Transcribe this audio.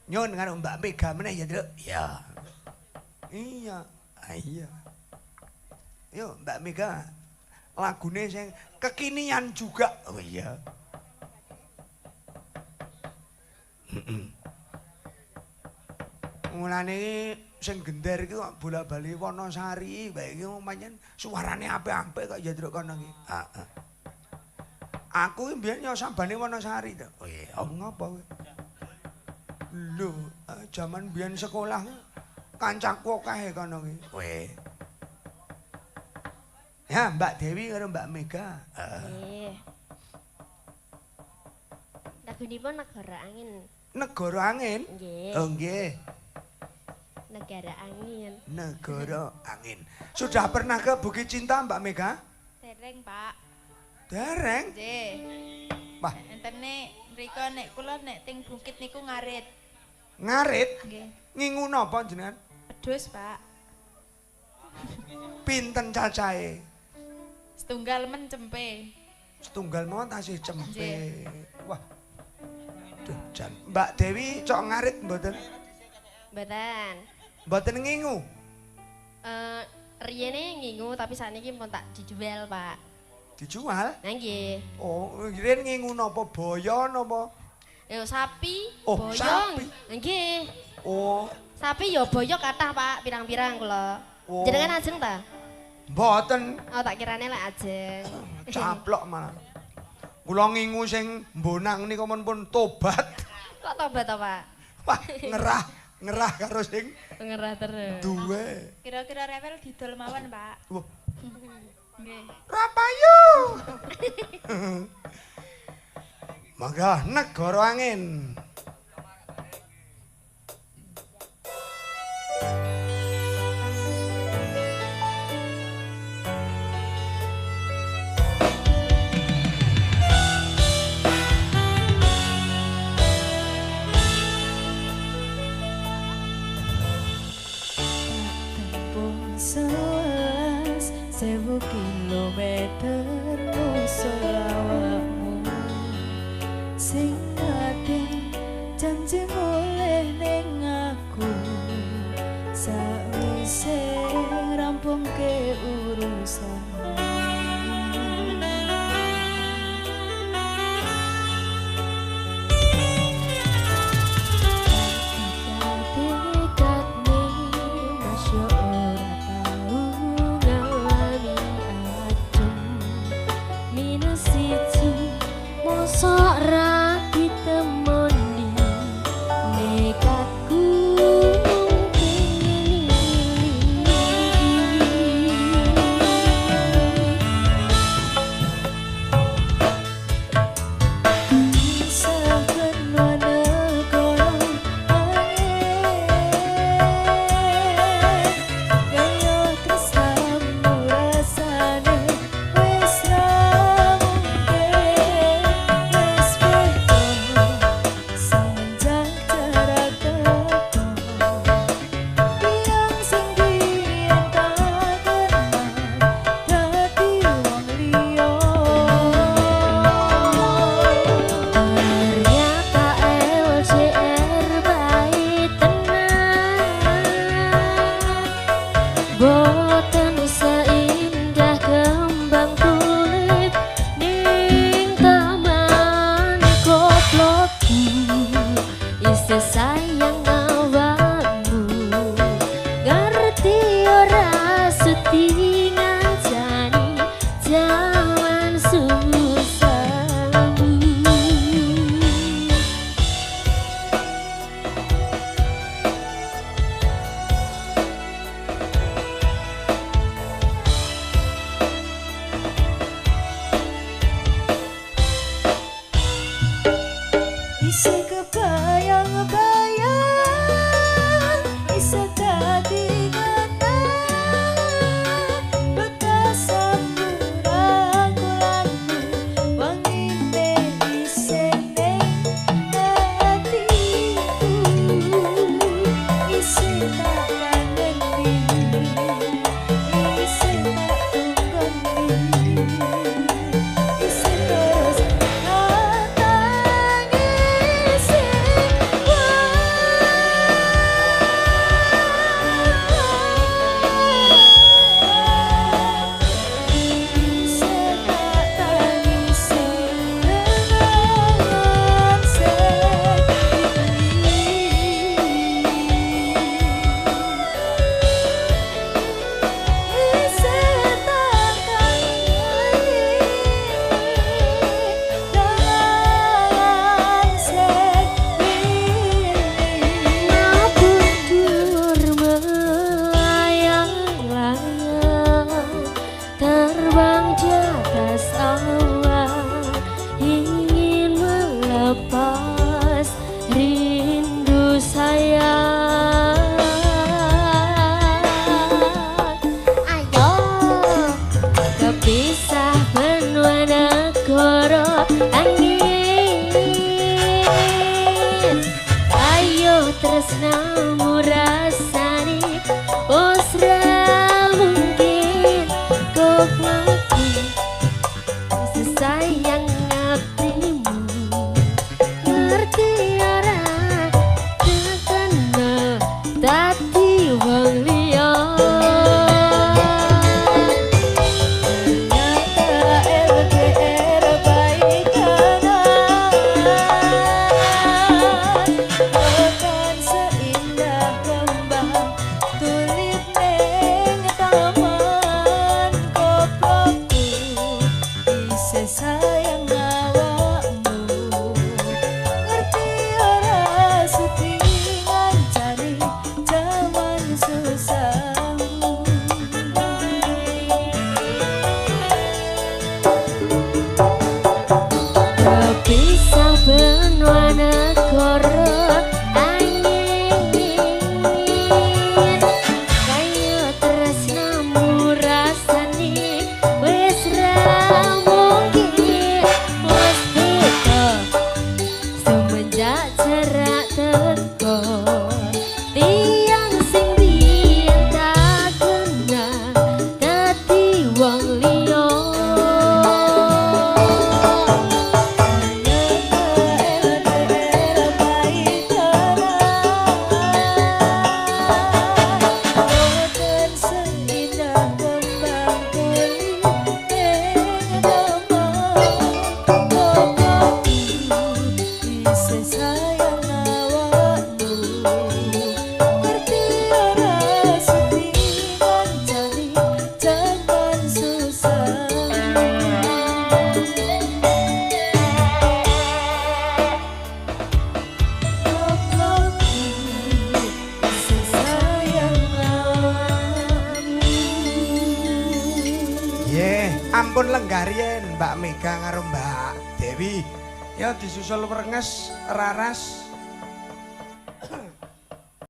Nyun karo Mbak Mega meneh ya, Nduk. Ya. Iya. Iya. Yo Mbak Mega lagune sing kekinian juga. Oh iya. Mulane sing gender iki kok bola-bali Wonosari, bae iki pancen suarane apik-apik kok ya Nduk kono iki. Heeh. Aku mbiyen yo sambane Wonosari to. Oh iya, ngapa kowe? Lho, jaman mbiyen sekolah kancaku akeh kono iki. Weh. Ya, Mbak Dewi karo Mbak Mega. Nggih. Lagunipun Negara Angin. Negara Angin? Nggih. Oh nggih. Negara Angin. Negara Angin. Sudah pernah ke Bukit Cinta Mbak Mega? Dereng, Pak. Dereng? Nggih. Wah, Entene mriko nek kula nek teng bukit niku ngarit. ngarit? Nggih. Ngingu napa jenengan? Pedhus, Pak. Pinten cacahe? Setunggal men cempe. Setunggal mawon tasih cempe. Wah. Duh, jan Mbak Dewi cok ngarit mboten? Mboten. Mboten ngingu. Riyene ngingu tapi sakniki pun tak dijual, Pak. Dijual? Nah nggih. Oh, riyen ngingu napa boyo napa? Yo sapi, Oh, boyong. sapi. Nggih. Oh, Sapi yo boyong kathah, Pak, pirang-pirang kula. Oh. Jenengan ajeng ta? mboten. Oh, tak kirane lek ajeng. Caplok malah. Kula ngingu sing mbonang nika pun tobat. Kok tobat to, Pak? Wah, ngerah karo sing Ngerah terus. duwe. Kira-kira rewel didol mawon, Pak. Wah, Nggih. rapayu. Mangga Negara Angin. Sewelas 1000 kilometer musuh awakmu sing ati janji mulih ning aku sawise rampungke urusanmu. Sok ra ditemoni nekatku tresnamu rasani wis ra mungkin kok mati sesayang hatimu ngerti ora kena dadi wong liya sayang awakmu ngerti ora suti ngancani jaman susahmu terpisah benua negara angin kaya tresnamu rasani wis ra mungkin wis beda semenjak jarak teko tiang sing biyen tak kenal dadi wong liya sayang awakmu ngerti ora suti ngancani jaman susah sayang awakmu Ye, ampun lenggarien Mbak Mega karo Mbak Dewi. Ya disusul Werenges, Raras,